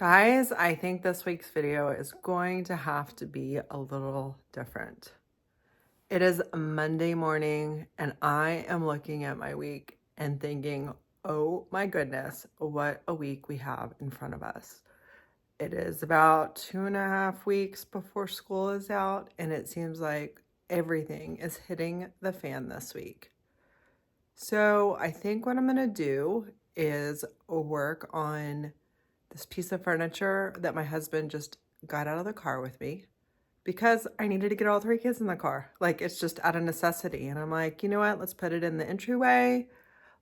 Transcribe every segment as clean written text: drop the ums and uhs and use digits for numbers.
Guys, I think this week's video is going to have to be a little different. It is Monday morning and I am looking at my week and thinking, oh my goodness, what a week we have in front of us. It is about 2.5 weeks before school is out and it seems like everything is hitting the fan this week. So I think what I'm gonna do is work on this piece of furniture that my husband just got out of the car with me because I needed to get all 3 kids in the car. Like, it's just out of necessity. And I'm like, you know what? Let's put it in the entryway.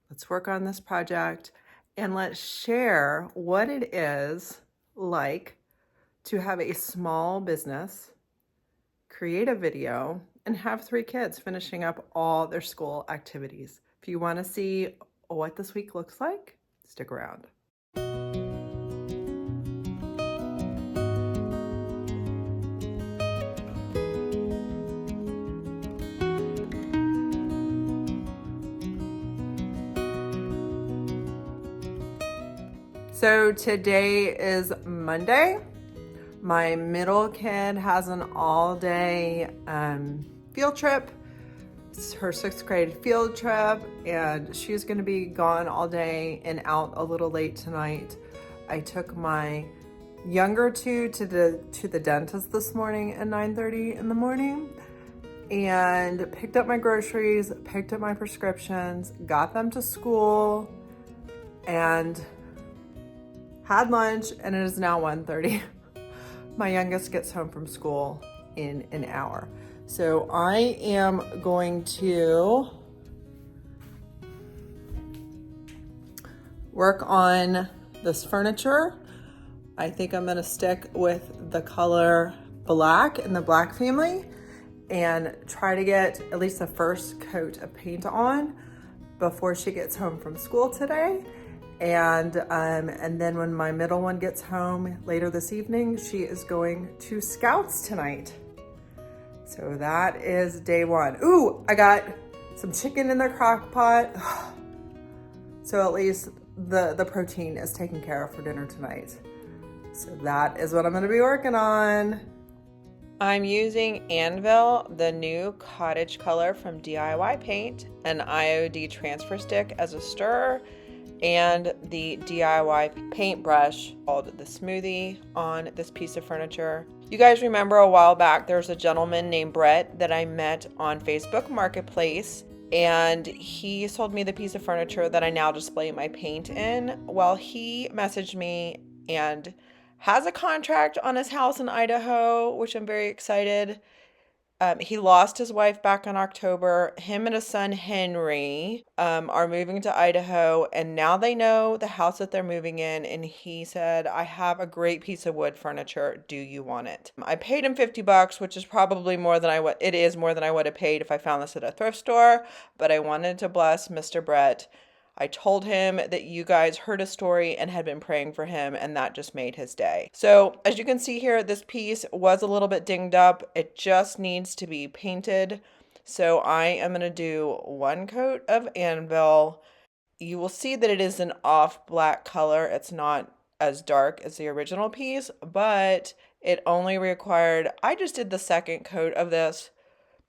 Let's work on this project and let's share what it is like to have a small business, create a video, and have 3 kids finishing up all their school activities. If you want to see what this week looks like, stick around. So today is Monday. My middle kid has an all-day field trip. It's her 6th grade field trip, and she's going to be gone all day and out a little late tonight. I took my younger two to the dentist this morning at 9:30 in the morning and picked up my groceries, picked up my prescriptions, got them to school, and had lunch, and it is now 1:30. My youngest gets home from school in an hour. So I am going to work on this furniture. I think I'm gonna stick with the color black in the black family and try to get at least the first coat of paint on before she gets home from school today. And then when my middle one gets home later this evening, she is going to Scouts tonight. So that is day one. Ooh, I got some chicken in the crock pot. So at least the protein is taken care of for dinner tonight. So that is what I'm gonna be working on. I'm using Anvil, the new Cottage color from DIY Paint, an IOD transfer stick as a stirrer, and the DIY paintbrush called the Smoothie on this piece of furniture. You guys remember a while back there was a gentleman named Brett that I met on Facebook Marketplace, and he sold me the piece of furniture that I now display my paint in. Well, he messaged me and has a contract on his house in Idaho, which I'm very excited. He lost his wife back in October. Him and his son, Henry, are moving to Idaho, and now they know the house that they're moving in, and he said, I have a great piece of wood furniture. Do you want it? I paid him $50, which is probably more than I would have paid if I found this at a thrift store, but I wanted to bless Mr. Brett. I told him that you guys heard his story and had been praying for him, and that just made his day. So as you can see here, this piece was a little bit dinged up. It just needs to be painted. So I am going to do 1 coat of Anvil. You will see that it is an off black color. It's not as dark as the original piece, but it only required, I just did the 2nd coat of this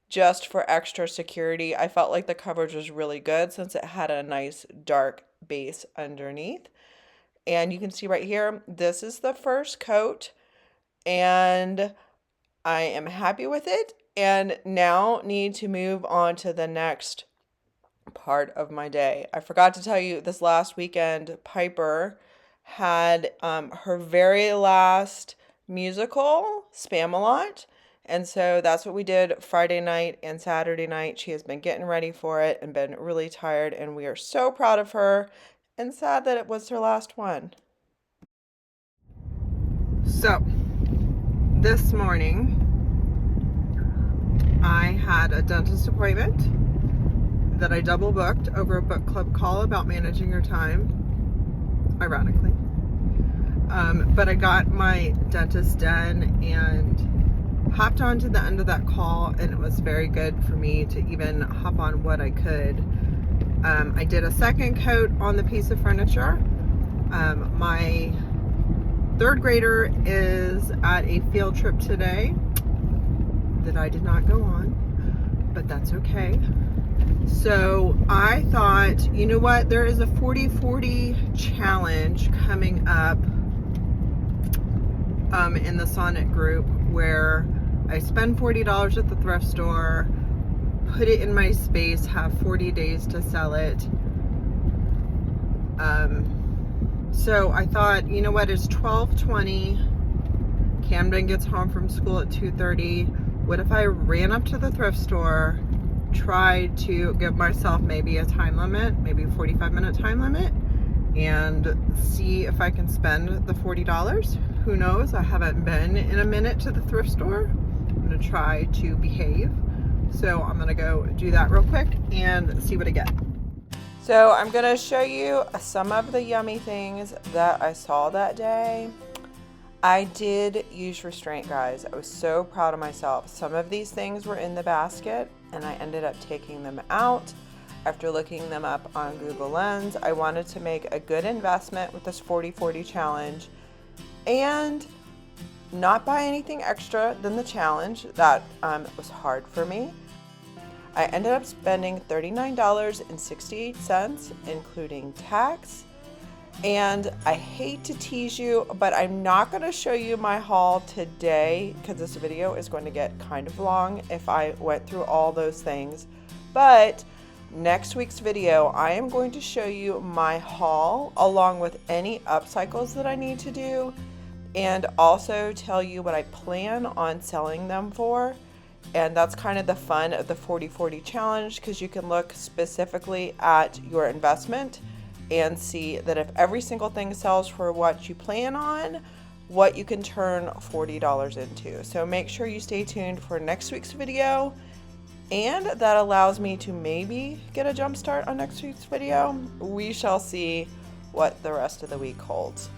just for extra security. I felt like the coverage was really good since it had a nice dark base underneath. And you can see right here, this is the first coat, and I am happy with it, and now need to move on to the next part of my day. I forgot to tell you, this last weekend, Piper had her very last musical, Spamalot. And so that's what we did Friday night and Saturday night. She has been getting ready for it and been really tired, and we are so proud of her and sad that it was her last one. So this morning I had a dentist appointment that I double booked over a book club call about managing your time, ironically. But I got my dentist done and hopped on to the end of that call, and it was very good for me to even hop on what I could. I did a 2nd coat on the piece of furniture. My third grader is at a field trip today that I did not go on, but that's okay. So I thought, you know what, there is a 40/40 challenge coming up in the Sonnet group where I spend $40 at the thrift store, put it in my space, have 40 days to sell it. So I thought, you know what, it's 12:20. Camden gets home from school at 2:30. What if I ran up to the thrift store, tried to give myself maybe a time limit, maybe a 45-minute time limit, and see if I can spend the $40? Who knows? I haven't been in a minute to the thrift store. I'm gonna try to behave. So I'm gonna go do that real quick and see what I get. So I'm gonna show you some of the yummy things that I saw that day. I did use restraint, guys. I was so proud of myself. Some of these things were in the basket and I ended up taking them out after looking them up on Google Lens. I wanted to make a good investment with this 40/40 challenge and not buy anything extra than the challenge. That was hard for me. I ended up spending $39.68, including tax. And I hate to tease you, but I'm not going to show you my haul today because this video is going to get kind of long if I went through all those things. But next week's video, I am going to show you my haul along with any upcycles that I need to do, and also tell you what I plan on selling them for. And that's kind of the fun of the 40/40 challenge, because you can look specifically at your investment and see that if every single thing sells for what you plan on, what you can turn $40 into. So make sure you stay tuned for next week's video, and that allows me to maybe get a jump start on next week's video. We shall see what the rest of the week holds.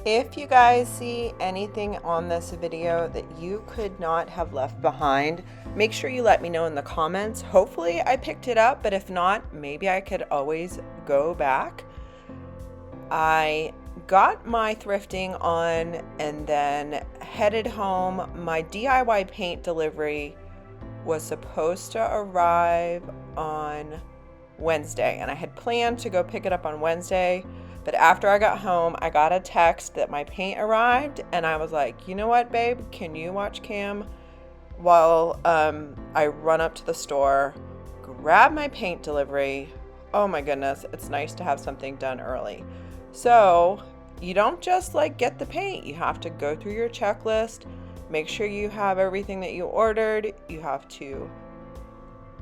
If you guys see anything on this video that you could not have left behind, make sure you let me know in the comments. Hopefully I picked it up, but if not, maybe I could always go back. I got my thrifting on and then headed home. My DIY paint delivery was supposed to arrive on Wednesday, and I had planned to go pick it up on Wednesday. But after I got home, I got a text that my paint arrived, and I was like, you know what, babe? Can you watch Cam while I run up to the store, grab my paint delivery? Oh my goodness, it's nice to have something done early. So you don't just like get the paint. You have to go through your checklist, make sure you have everything that you ordered. You have to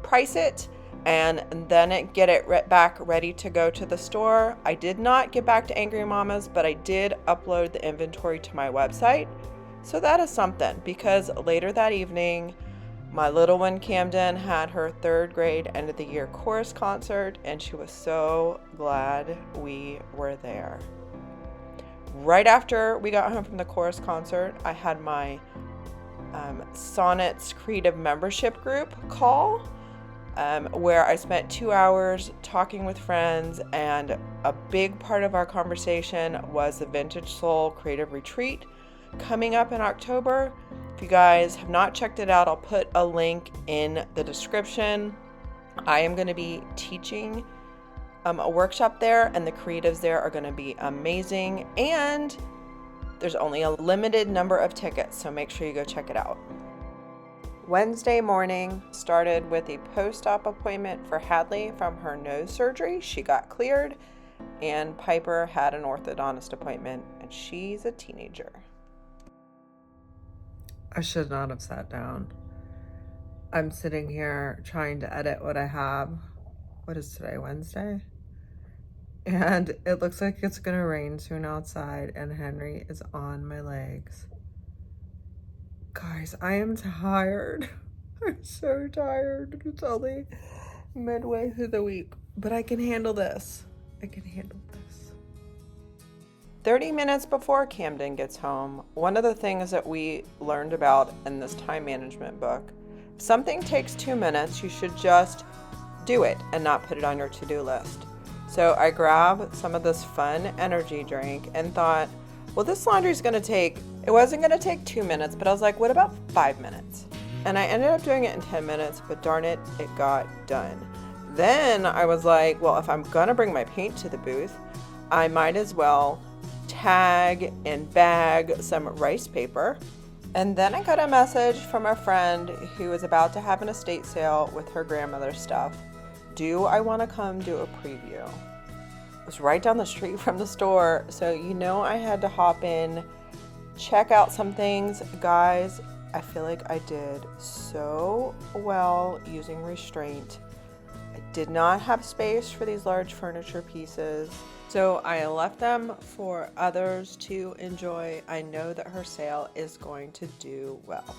price it, and then get it back ready to go to the store. I did not get back to Angry Mamas, but I did upload the inventory to my website. So that is something, because later that evening, my little one Camden had her 3rd grade end of the year chorus concert, and she was so glad we were there. Right after we got home from the chorus concert, I had my Sonnets Creative Membership Group call, where I spent 2 hours talking with friends, and a big part of our conversation was the Vintage Soul Creative Retreat coming up in October. If you guys have not checked it out, I'll put a link in the description. I am going to be teaching a workshop there, and the creatives there are going to be amazing, and there's only a limited number of tickets, so make sure you go check it out. Wednesday morning started with a post-op appointment for Hadley from her nose surgery. She got cleared, and Piper had an orthodontist appointment, and she's a teenager. I should not have sat down. I'm sitting here trying to edit what I have. What is today, Wednesday? And it looks like it's gonna rain soon outside, and Henry is on my legs. Guys, I am tired. I'm so tired. It's only midway through the week, but I can handle this. 30 minutes before Camden gets home, one of the things that we learned about in this time management book, if something takes 2 minutes, you should just do it and not put it on your to-do list. So I grabbed some of this fun energy drink and thought, well, this laundry's gonna take, it wasn't gonna take 2 minutes, but I was like, what about 5 minutes? And I ended up doing it in 10 minutes, but darn it, it got done. Then I was like, well, if I'm gonna bring my paint to the booth, I might as well tag and bag some rice paper. And then I got a message from a friend who was about to have an estate sale with her grandmother's stuff. Do I want to come do a preview? It was right down the street from the store, so you know I had to hop in, check out some things. Guys, I feel like I did so well using restraint. I did not have space for these large furniture pieces, so I left them for others to enjoy. I know that her sale is going to do well.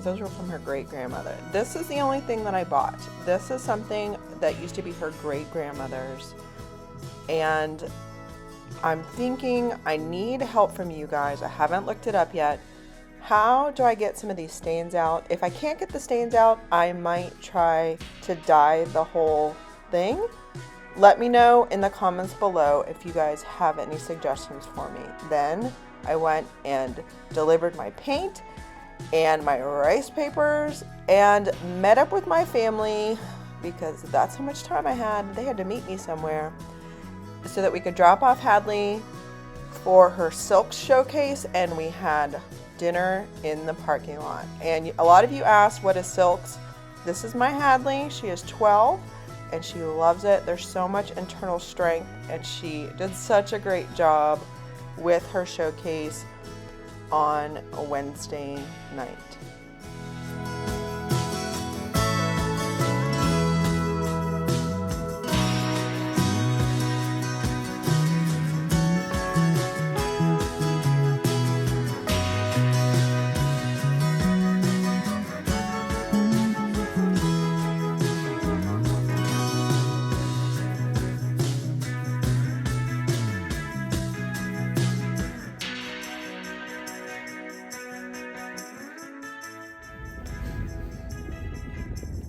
Those were from her great-grandmother. This is the only thing that I bought. This is something that used to be her great-grandmother's, and I'm thinking I need help from you guys. I haven't looked it up yet. How do I get some of these stains out? If I can't get the stains out, I might try to dye the whole thing. Let me know in the comments below if you guys have any suggestions for me. Then I went and delivered my paint and my rice papers and met up with my family, because that's how much time I had. They had to meet me somewhere so that we could drop off Hadley for her silk showcase, and we had dinner in the parking lot. And a lot of you asked, what is silks? This is my Hadley. She is 12, and she loves it. There's so much internal strength, and she did such a great job with her showcase on a Wednesday night.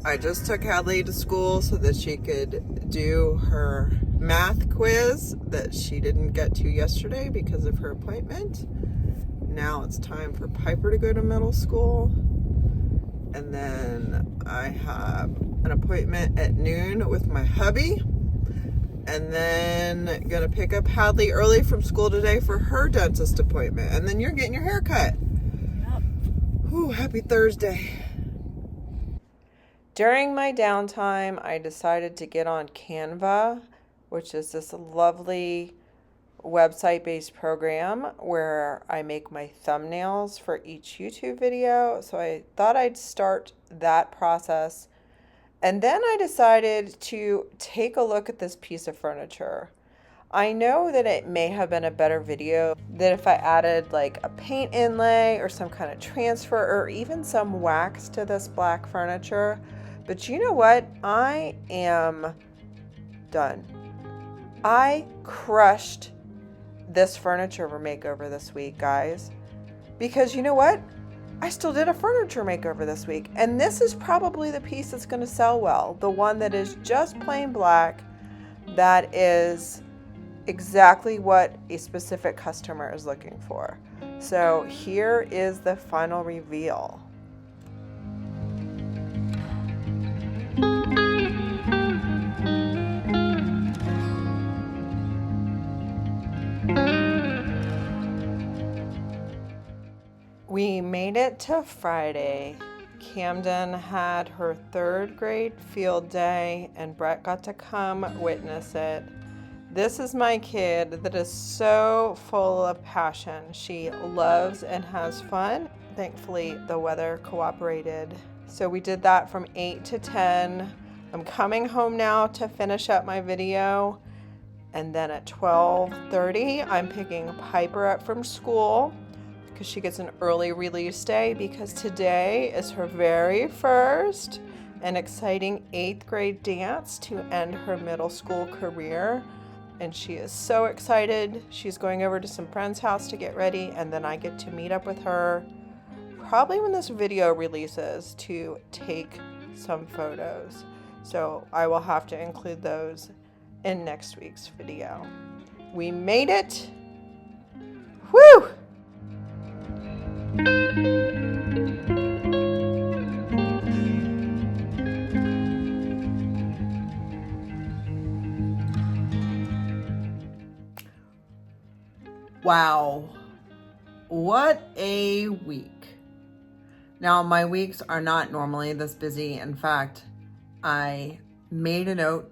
I just took Hadley to school so that she could do her math quiz that she didn't get to yesterday because of her appointment. Now it's time for Piper to go to middle school. And then I have an appointment at noon with my hubby. And then gonna pick up Hadley early from school today for her dentist appointment. And then you're getting your hair cut. Yep. Whew, happy Thursday. During my downtime, I decided to get on Canva, which is this lovely website-based program where I make my thumbnails for each YouTube video. So I thought I'd start that process. And then I decided to take a look at this piece of furniture. I know that it may have been a better video that if I added like a paint inlay or some kind of transfer or even some wax to this black furniture. But you know what? I am done. I crushed this furniture makeover this week, guys. Because you know what? I still did a furniture makeover this week. And this is probably the piece that's going to sell well. The one that is just plain black. That is exactly what a specific customer is looking for. So here is the final reveal. We made it to Friday. Camden had her 3rd grade field day and Brett got to come witness it. This is my kid that is so full of passion. She loves and has fun. Thankfully, the weather cooperated. So we did that from 8 to 10. I'm coming home now to finish up my video. And then at 12:30, I'm picking Piper up from school because she gets an early release day because today is her very first and exciting 8th grade dance to end her middle school career. And she is so excited. She's going over to some friend's house to get ready, and then I get to meet up with her probably when this video releases to take some photos. So I will have to include those in next week's video. We made it. Woo! Wow, what a week. Now, my weeks are not normally this busy. In fact, I made a note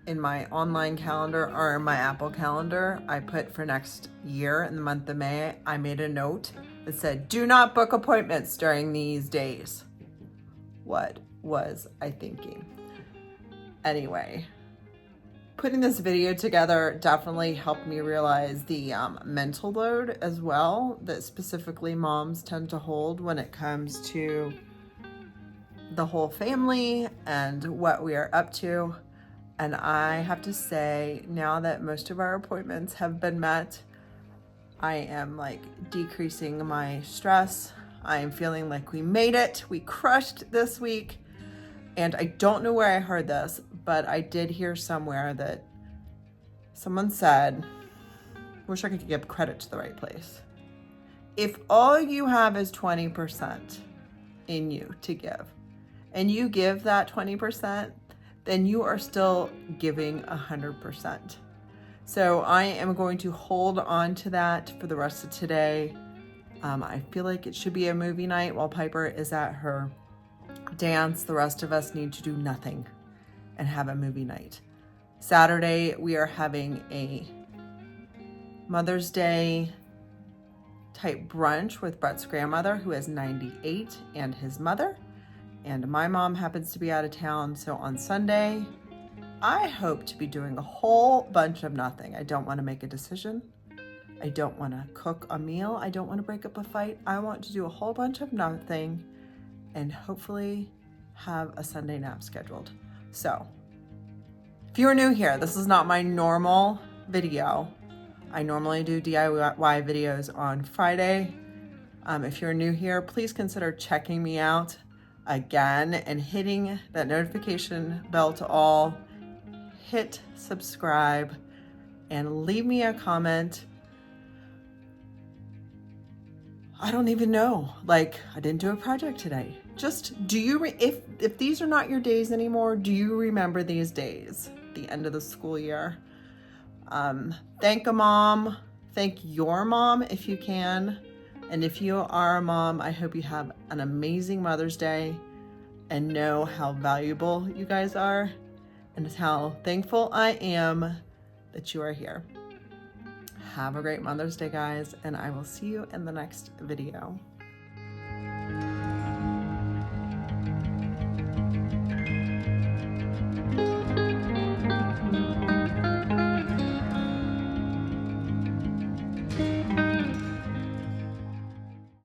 in my online calendar or in my Apple calendar. I put for next year in the month of May, I made a note that said, do not book appointments during these days. What was I thinking? Anyway, putting this video together definitely helped me realize the mental load as well that specifically moms tend to hold when it comes to the whole family and what we are up to. And I have to say, now that most of our appointments have been met, I am like decreasing my stress. I am feeling like we made it. We crushed this week. And I don't know where I heard this, but I did hear somewhere that someone said, wish I could give credit to the right place. If all you have is 20% in you to give, and you give that 20%, then you are still giving 100%. So I am going to hold on to that for the rest of today. I feel like it should be a movie night while Piper is at her dance. The rest of us need to do nothing and have a movie night. Saturday, we are having a Mother's Day type brunch with Brett's grandmother, who is 98, and his mother. And my mom happens to be out of town. So on Sunday, I hope to be doing a whole bunch of nothing. I don't want to make a decision. I don't want to cook a meal. I don't want to break up a fight. I want to do a whole bunch of nothing and hopefully have a Sunday nap scheduled. So if you're new here, this is not my normal video. I normally do DIY videos on Friday. If you're new here, please consider checking me out again and hitting that notification bell to all. Hit subscribe and leave me a comment. I don't even know, like, I didn't do a project today. Just, do you, if these are not your days anymore, do you remember these days, the end of the school year? Thank a mom, thank your mom if you can. And if you are a mom, I hope you have an amazing Mother's Day and know how valuable you guys are and how thankful I am that you are here. Have a great Mother's Day, guys, and I will see you in the next video.